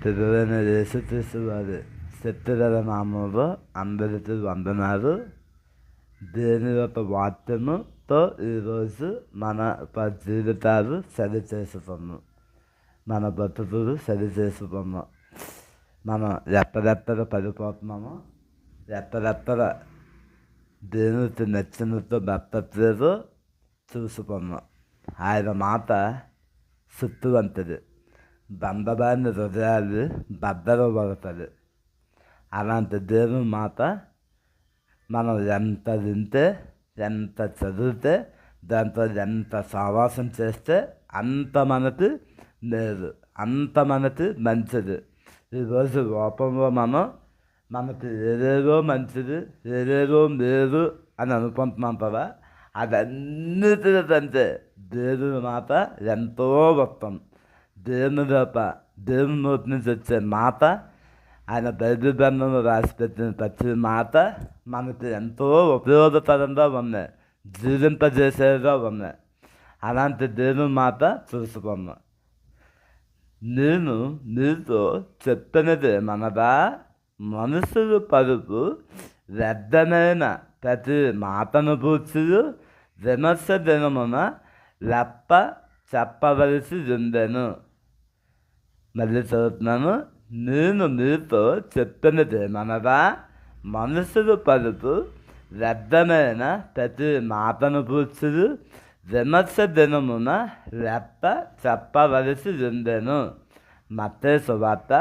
తిరువైన యేసుక్రీస్తు వారి శక్తిగల నామములో అందరికీ వందనాలు. దేని యొక్క వాక్యముతో ఈరోజు మన జీవితాలు సరి చేసుకున్నాం, మన బతుకులు సరి చేసుకున్నాం. మనం ఎక్కడెక్కడ పడిపోతున్నామో, ఎక్కడెక్కడ దేవునికి నచ్చినట్టు బతకట్లేదో చూసుకున్నాం. ఆయన మాట శక్తివంతుడు, బంధబారిన హృదయాలు బద్దలపడతాడు. అలాంటి దేవుని మాట మనం ఎంత వింటే, ఎంత చదివితే, దాంతో ఎంత సహవాసం చేస్తే అంత మనకి లేదు, అంత మనకి మంచిది. ఈరోజు రూపంలో మనకి ఏదేదో మంచిది, ఏదేదో లేదు అని అనుకుంటున్నాం కదా, అదన్నిటికంటే దేవుని మాట ఎంతో గొప్పం. దేవుని నోటి నుంచి వచ్చే మాట, ఆయన బైబిల్ గ్రంథంలో రాసి పెట్టిన ప్రతి మాట మనకి ఎంతో ఉపయోగకరంగా ఉన్నాయి, జీవింపజేసేగా ఉన్నాయి. అలాంటి దేవుని మాట చూసుకున్నాం. నేను నీతో చెప్పినది మనదా, మనుషులు పరుపు వ్యర్థమైన ప్రతి మాటను పూర్చి విమర్శ దినమున లెప్ప చెప్పవలసి ఉండెను. మళ్ళీ చదువుతున్నాను. నేను నీతో చెప్పినది మనదా, మనుషులు పలుపు వ్యర్థమైన ప్రతి మాటను పూర్చి విమర్శ దినమున లెప్ప చెప్పవలసి ఉండెను. మత్తయి సువార్త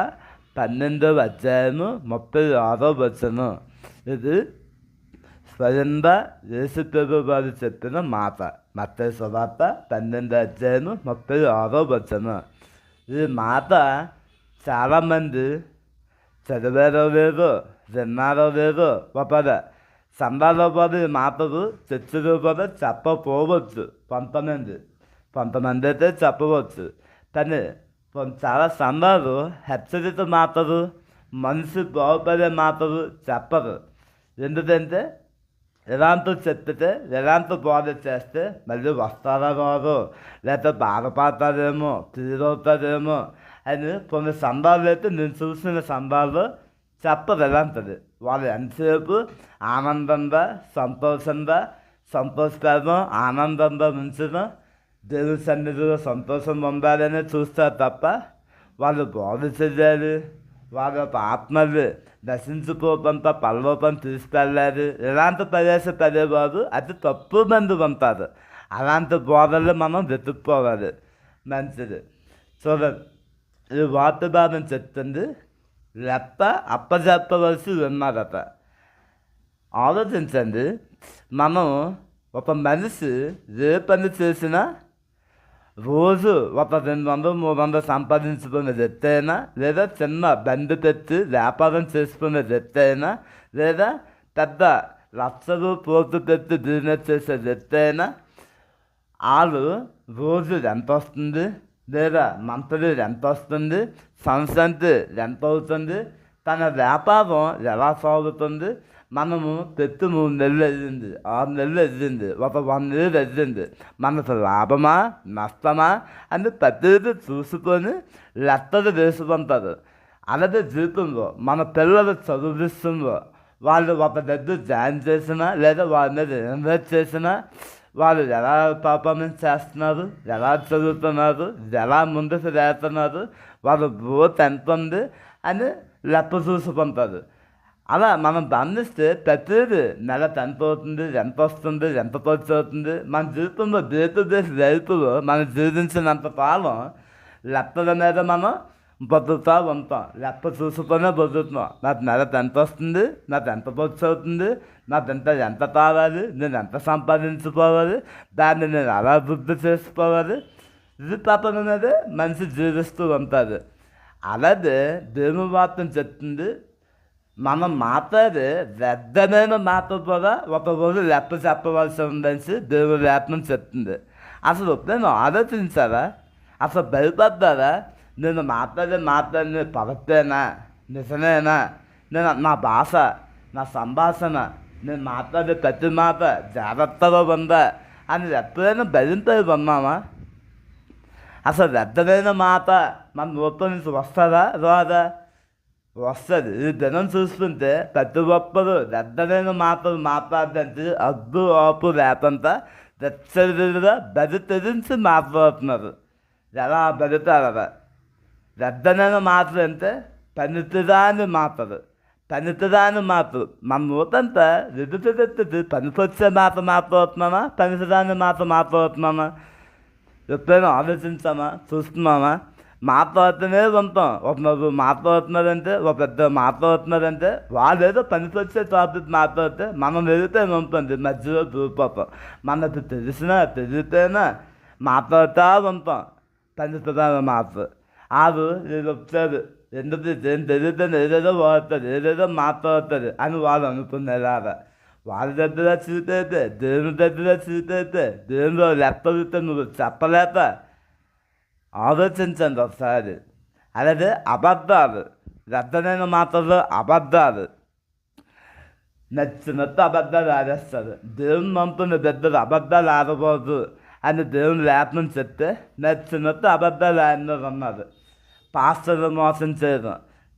12వ అధ్యాయము 36వ వచనం. ఇది స్వయంగా యేసుప్రభు వారు చెప్పిన మాట. మత్తయి సువార్త 12వ అధ్యాయము 36వ వచనం. ఈ మాట చాలామంది చదివారో లేదో, విన్నారో లేదో, ఒక సంఘాల్లో కూడా ఈ మాటలు చర్చలో కూడా చెప్పకపోవచ్చు. కొంతమంది అయితే చెప్పవచ్చు, కానీ చాలా సంఘాలు హెచ్చరిత మాటలు, మనిషి బాగుపడే మాటలు చెప్పరు. ఎందుకంటే ఇలాంటివి చెప్పితే, ఇలాంటి బోధ చేస్తే మళ్ళీ వస్తారా రాదు, లేకపోతే బాధపడతారేమో, తీరవుతారేమో అని కొన్ని సంఘాలు అయితే నేను చూసిన సంఘాలు చెప్పరు. ఇలాంటిది వాళ్ళు ఎంతసేపు ఆనందంగా, సంతోషకరంగా, ఆనందంగా ఉంచిన దేవుని సన్నిధిలో సంతోషం పొందాలని చూస్తారు తప్ప, వాళ్ళు బోధ చేయాలి, వాళ్ళ యొక్క ఆత్మలు నశించిపోకుండా పరలోకం తీసుకెళ్ళాలి, ఇలాంటి పదేవారు అది తప్పు మంది ఉంటారు. అలాంటి బోధలు మనం వెతుక్కోవాలి. మంచిది. చూడండి, ఈ వార్తదానం చెప్తుంది లెప్ప అప్పచెప్పవలసి ఉన్నారట. ఆలోచించండి, మనం ఒక మనిషి ఏ పని చేసినా రోజు ఒక 200-300 సంపాదించుకునే వ్యక్తి అయినా, లేదా చిన్న బండి తెచ్చి వ్యాపారం చేసుకునే వ్యక్తి అయినా, లేదా పెద్ద లక్షలు పోటు తెచ్చి బిజినెస్ చేసే వ్యక్తి అయినా, వాళ్ళు రోజు ఎంత వస్తుంది, లేదా మంత్లీ ఎంత వస్తుంది, సంవత్సరానికి ఎంత అవుతుంది, తన వ్యాపారం ఎలా సాగుతుంది, మనము పెట్టి 3 నెలలు అయ్యింది, 6 నెలలు అయ్యింది, ఒక 1 ఇయర్ అయ్యింది, మనకు లాభమా నష్టమా అని ప్రతిదీ చూసుకొని లెక్కలు వేసుకుంటారు. అలాగే జీవితంలో మన పిల్లలు చదివిస్తుందో, వాళ్ళు ఒక దగ్గర జాయిన్ చేసినా, లేదా వాళ్ళ మీద ఇన్వెస్ట్ చేసినా, వాళ్ళు ఎలా పర్ఫార్మెన్స్ చేస్తున్నారు, ఎలా చదువుతున్నారు, ఎలా ముందుకు వేస్తున్నారు, వాళ్ళ గ్రోత్ ఎంత ఉంది అని లెక్క చూసుకుంటారు. అలా మనం గమనిస్తే ప్రతిదీ నెలకు ఎంత అవుతుంది, ఎంత వస్తుంది, ఎంత ఖర్చు అవుతుంది, మన జీవితంలో డే టు డే లైఫ్లో మనం జీవించినంత కాలం లెక్కల మీద మనం బతుకుతూ ఉంటాం. లెక్క చూసుకొనే బతుకుతున్నాం. నాకు నెలకు ఎంత వస్తుంది, నాకు ఎంత ఖర్చు అవుతుంది, నాకు ఎంత కావాలి, నేను ఎంత సంపాదించుకోవాలి, దాన్ని నేను ఎలా అభివృద్ధి చేసుకోవాలి, ఇది తపన మీద మనిషి జీవిస్తూ ఉంటుంది. అలాగే దేవుని వాక్యం చెప్తుంది, మనం మాట్లాడే వ్యర్థమైన మాట కూడా ఒకరోజు లెక్క చెప్పవలసి ఉందని దేవుని లేఖనం చెప్తుంది. అసలు నేను ఆలోచించారా, అసలు భయపడ్డారా? నేను మాట్లాడిన కరెక్టేనా, నిజమేనా, నేను నా భాష, నా సంభాషణ, నేను మాట్లాడే ప్రతి మాట జాగ్రత్తగా ఉందా అని ఎప్పుడైనా భయంతో ఉన్నామా? అసలు వ్యర్థమైన మాట మన నోట్లో నుంచి వస్తుందా రాదా? వస్తుంది. ఈ దినం చూస్తుంటే ప్రతి ఒక్కరు వ్యర్థమైన మాటలు మాట్లాడడానికి అగ్గు ఆపు లేకుండా వెచ్చగా బెది తెరించి మాట్లాడుతున్నారు. ఎలా బెడతారా? వ్యర్థమైన మాటలు అంటే పనికిరాని మాటలు. మన నోటంతా రుదుతుది పనికొచ్చే మాట మాట్లాడుతున్నామా, పనికిరాని మాట మాట్లాడుతున్నామా? ఎప్పుడైనా ఆలోచించామా, చూస్తున్నామా? మాట్లాడుతూనే ఉంటాం. ఒక నలుగురు మాట్లాడుతున్నారంటే, ఒక పెద్ద మాట్లాడుతున్నారంటే వాళ్ళు ఏదో పనికొచ్చే టాపిక్ మాట్లాడితే మనం వెళితే ఉంటుంది, మధ్యలో దూరిపోతాం. మనకు తెలియకపోయినా మాట్లాడుతూ ఉంటాం పనికిరాని మాటలు. వీళ్ళు వచ్చారు ఎందుకు ఏం తెలియదని ఏదేదో వాడుతుంది, ఏదేదో మాట్లాడుతుంది అని వాళ్ళు అనుకునేలాగా. వాళ్ళ దగ్గర చూతైతే దేవుని దగ్గర చూతైతే దేవునిలో లెక్కలతో నువ్వు చెప్పలేక ఆలోచించండి ఒకసారి. అలాగే అబద్ధాలు, వ్యర్థమైన మాటల్లో అబద్ధాలు. నచ్చినట్టు అబద్ధాలు ఆడేస్తారు. దేవుని నమ్ముతున్న బిడ్డలు అబద్ధాలు ఆడకూడదు అని దేవుని లేఖనం చెప్తే నచ్చినట్టు అబద్ధాలు ఆడినారు అన్నారు. పాస్టర్లు మోసం చేయడం,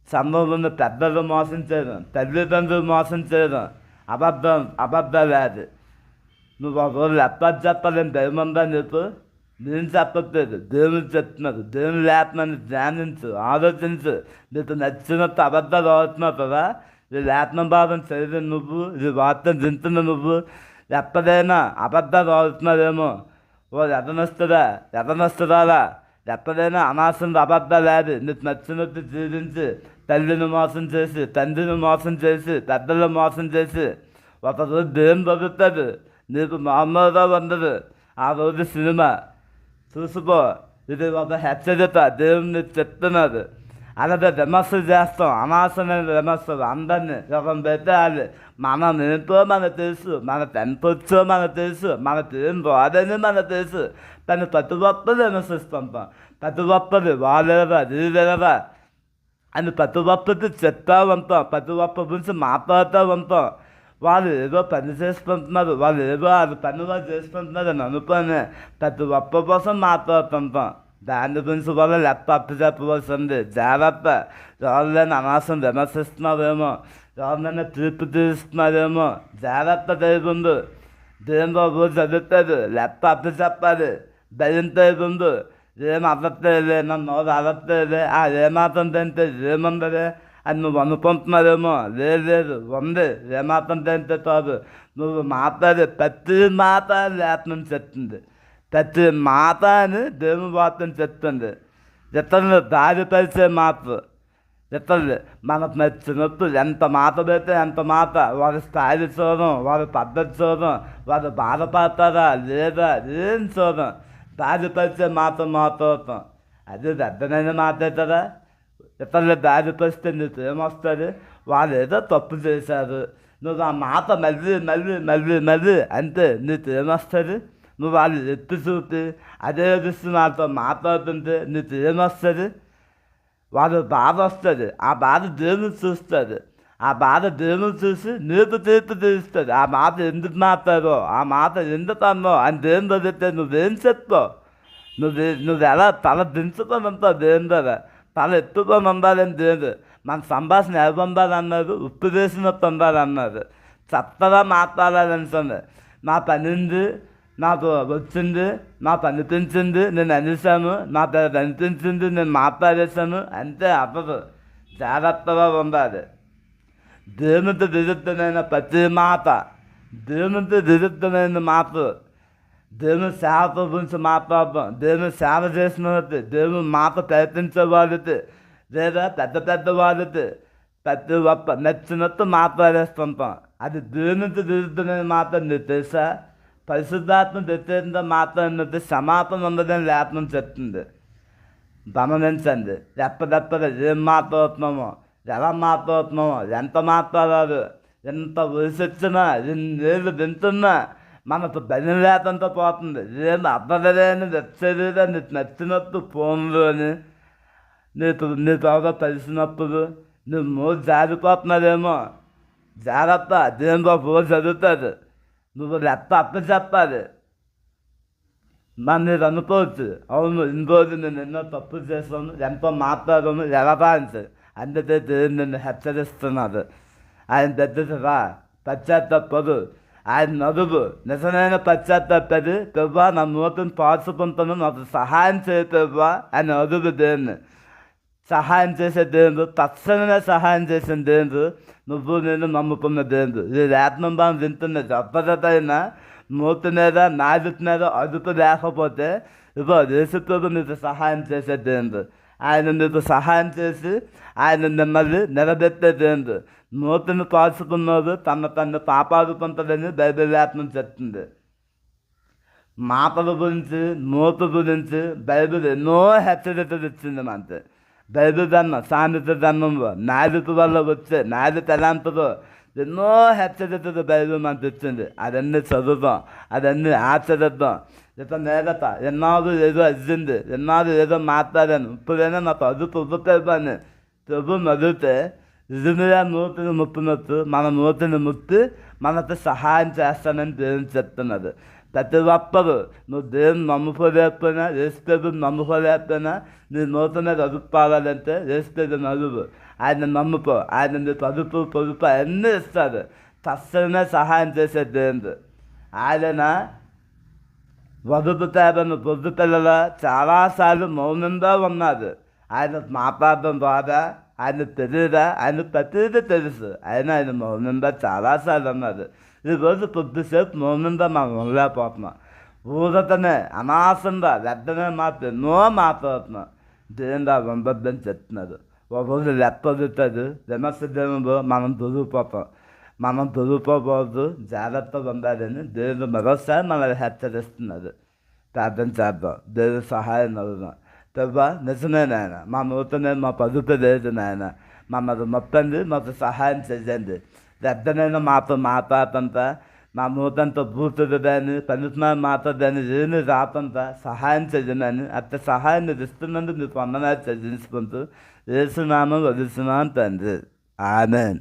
సంఘంలో ఉన్న పెద్దలు మోసం చేయడం, తల్లిదండ్రులు మోసం చేయడం అబద్ధాలు అది. నువ్వు ఒక రోజు ఎప్పటి చెప్పలేని దైవం ఉందా నీకు? నేను చెప్పట్లేదు, దేవుని చెప్తున్నారు. దేవుని లేఖనాన్ని ధ్యానించు, ఆలోచించు. నీకు నచ్చినట్టు అబద్ధాలు ఆడుతున్నావు కదా. ఈ లేఖనం భాగం చదివి నువ్వు, ఈ వార్త తింటున్న నువ్వు ఎప్పుడైనా అబద్ధాలు ఆడుతున్నావేమో. ఓ ఎదనొస్తుందా ఎప్పుడైనా అనవసరం అబద్ధాలు ఆడి నీకు నచ్చినట్టు జీవించి తల్లిని మోసం చేసి, తండ్రిని మోసం చేసి, పెద్దలను మోసం చేసి ఒకరోజు దేవుని దొరుకుతుంది, నీకు మామూలుగా ఉండదు. ఆ రోజు సినిమా చూసుకో. ఇది ఒక హెచ్చరిక, దేవుని చెప్తున్నది. అలాగే విమర్శలు చేస్తాం, అనవసరమైన విమర్శలు అందరినీ ఒకరిని పెట్టాలి. మనం ఏంటో మనకు తెలుసు, మనకు ఎంత వచ్చో మనకు తెలుసు, మనకు ఏం రాదని మనకు తెలుసు. కానీ ప్రతి ఒక్కరు విమర్శిస్తుంటాం. ప్రతి ఒక్కరు వాళ్ళేరా వీళ్ళేరా అని ప్రతి ఒక్కరికి చెప్తా ఉంటాం, ప్రతి ఒక్కరి గురించి మాట్లాడుతూ ఉంటాం. వాళ్ళు ఏదో పని చేసుకుంటున్నారు, వాళ్ళు ఏదో అది పని వాళ్ళు చేసుకుంటున్నారు అని అనుకొని ప్రతి ఒక్క కోసం మాట్లాడుతుంటాం. దాని గురించి వల్ల లెక్క అప్పు చెప్పవలసింది. జాగ్రత్త. ఎవరినైనా అనవసరం విమర్శిస్తున్నారేమో, ఎవరినైనా తీర్పు తీస్తున్నారేమో జాగ్రత్త. దేవుండు దేవుడు రోజు చదువుతుంది, లెక్క అప్పు చెప్పాలి. భయంతో ఉంది, ఏం అవ్వట్లేదు, నన్ను నోరు అవ్వట్లేదు, ఏమాత్రం తింటే ఏముందరే అని నువ్వు అనుకుంటున్నారేమో. లేదు ఉంది. ఏమాత్రం తింటే కాదు. నువ్వు మాట్లాడే ప్రతి మాట లేఖనం చెప్తుంది, ప్రతి మాట అని దేవుని వార్తను చెప్తుంది. ఇతరులు దారిపరిచే మాటలు, ఇతరులు మనకు నచ్చినట్టు ఎంత మాట పెడితే ఎంత మాట. వారి స్థాయి చూడడం, వారి పద్ధతి చూడడం, వారు బాధపడతారా లేదా ఏం చూడడం. దారిపరిచే మాట మాట్లాడతాం, అది పెద్దనైనా మాట్లాడతారా? ఇతరులు దారిపరిస్తే నీకు ఏమొస్తుంది? వాళ్ళు ఏదో తప్పు చేశారు, నువ్వు ఆ మాట మళ్ళీ అంటే నీకు ఏమొస్తుంది? నువ్వు వాళ్ళు ఎత్తి చూపి అదే దృష్టి నాతో మాట్లాడుతుంటే నీకు ఏమొస్తుంది? వాళ్ళు బాధ వస్తుంది. ఆ బాధ దేవుని చూస్తుంది. ఆ బాధ దేవుని చూసి నీకు తీర్పు తీరుస్తుంది. ఆ మాట ఎందుకు మాట్లాడో, ఆ మాట ఎందుకు అన్నో అని దేవుని చదివితే నువ్వేం చెప్తావు? నువ్వు ఎలా తల దించుకొని ఉంటావు దేవుని దగ్గర, తల ఎత్తుకొని ఉండాలని దేవుడు. మన సంభాషణ ఎలా ఉండాలన్నారు? ఉప్పు వేసినట్టు ఉండాలన్నారు. చక్కగా మాట్లాడాలనుకుంది. నా పని ఉంది, నాకు వచ్చింది, నాకు అనిపించింది, నేను అనేసాను, నా పేరు అనిపించింది, నేను మాట్లాడేశాను అంతే అవ్వదు. జాగ్రత్తగా ఉండాలి. దేవునితో విరుద్ధమైన ప్రతి మాట, దేవునితో విరుద్ధమైన మాటలు, దేవుని సేవ గురించి మాట్లాడడం, దేవుని సేవ చేసిన వాళ్ళకి, దేవుని మాట ప్రయత్నించే వాళ్ళకి, లేదా పెద్ద వాళ్ళకి ప్రతి ఒక్క నచ్చినట్టు మాట్లాడేస్తుంటాం. అది దేవునితో విరుద్ధమైన మాట. నీకు తెలుసా? పరిశుద్ధాత్మ వ్యతిరేకంగా మాట్లాడినట్టు క్షమాపణ ఉండదని లేఖనం చెప్తుంది. గమనించండి. ఎప్పటికప్పుడు ఏం మాట్లాడుతున్నామో, ఎలా మాట్లాడుతున్నామో, ఎంత మాట్లాడారు, ఎంత వయసు వచ్చినా, ఎన్నేళ్ళు వింటున్నా మనకు బలి లేకంతా పోతుంది. ఏం అర్థలేని వెబ్సైట్ నీకు నచ్చినట్టు ఫోన్లోని నీకు ఎవరో కలిసినప్పుడు నువ్వు మూడు జారిపోతున్నావేమో. జాగ్రత్త. దేవుని రోజు చదువుతుంది. నువ్వు లెక్క అప్పు చెప్పాలి. మరి మీరు అనుకోవచ్చు, అవును ఇన్ని రోజులు నేను ఎన్నో తప్పులు చేస్తాను, ఎంతో మాట్లాడను ఎలాగా అని. అందుకే దేవుడు నిన్ను హెచ్చరిస్తున్నారు. ఆయన దగ్గరగా పశ్చాత్తాపడు, ఆయన నదువు నిజమైన పశ్చాత్తాపడి, ప్రభా నా నూతన పాల్చుకుంటాను, నాకు సహాయం చేయ ప్రభా అని అదుగు దేవుని. సహాయం చేసే దేవుడు, తక్షణమే సహాయం చేసిన దేవుడు, నువ్వు నేను నమ్ముకున్న దేవుడు. ఇది లేఖనం వింటున్నది. అప్పదైన మూర్తి మీద నాజుతి మీద అదుపు లేకపోతే ఇగో యేసుప్రభు నీకు సహాయం చేసే దేవుడు. ఆయన నీకు సహాయం చేసి ఆయన మిమ్మల్ని నిలబెట్టే దేవుడు. నూతిని కాల్చుకున్నది తన పాపాడుకుంటుందని బైబిల్ లేఖనం చెప్తుంది. మాటల గురించి నోటు గురించి బైబిల్ ఎన్నో హెచ్చరికలు ఇచ్చింది. మనకి బైబిల్ దన్నం సామెత దన్నంలో నాదిక వల్ల వచ్చే నాదిక ఎలాంటిదో ఎన్నో హెచ్చరికలు బైబిల్ మనకి ఇచ్చింది. అవన్నీ చదువుతాం, అవన్నీ ఆచరిద్దాం. ఇక మీదట ఎన్నాళ్ళు ఏదో అయ్యింది, ఎన్నాళ్ళు ఏదో మాట్లాడాను, ఇప్పుడైనా నాకు అదుపు ఉబ్బుతాను ప్రభు అడిగితే నిజంగా నూతిని ముప్పినట్టు మన నూతిని ముప్పి మనకు సహాయం చేస్తానని దేవుని చెప్తున్నది. ప్రతి ఒక్కరు నువ్వు దేవుని నమ్ముకోలేకపోయినా, యేసుప్రభుని నమ్ముకోలేకపోయినా, నీ నూతన మీద అదుపు పాడాలంటే యేసుప్రభుని అదుపు. ఆయన నమ్ముకో, ఆయన నీకు అదుపు పొదుపు అన్నీ ఇస్తాడు. తక్షణమే సహాయం చేసే దేవుడు. ఆయన వదుపు తేబని పొద్దు పిల్లల చాలాసార్లు మౌనంగా ఉన్నారు. ఆయన మాట్లాడడం ద్వారా ఆయన తెలియదా, ఆయన ప్రతిదీ తెలుసు, ఆయన మౌనంగా చాలాసార్లు ఉన్నారు. ఈరోజు కొద్దిసేపు మౌనంగా మనం ఉండలేకపోతున్నాం. ఊరతనే అనాసంగా వెంటనే ఎన్నో మాట్లాడుతున్నాం. దేవుడా ఉండొద్దని చెప్తున్నారు. ఒకరోజు లెప్పదుతుంది విమర్శ దేవుడు, మనం దొరికిపోతాం. మనం దొరికిపోకూడదు, జాగ్రత్తగా ఉండాలని దేవుడు మరోసారి మనల్ని హెచ్చరిస్తున్నారు. ప్రార్థన చేద్దాం, దేవుడు సహాయం అడుగుదాం. ప్రభా నిజమే నాయన, మా నూతన మా పదుపు లేదు నాయన, మమ్మల్ని మొత్తండి, మాకు సహాయం చేయండి. పెద్దనైన మాతో మాట్లాడుతంత, మా నూతంతో బూతుడు దాన్ని పనికిమాల మాట్లాడని ఏమి రాతంత సహాయం చేయనని అట్ట సహాయాన్ని ఇస్తున్నందుకు నీకు వందనాలు చెల్లించుకుంటూ యేసునామం వదిలిస్తున్నాను తండ్రి. ఆమెన్.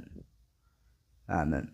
ఆమెన్.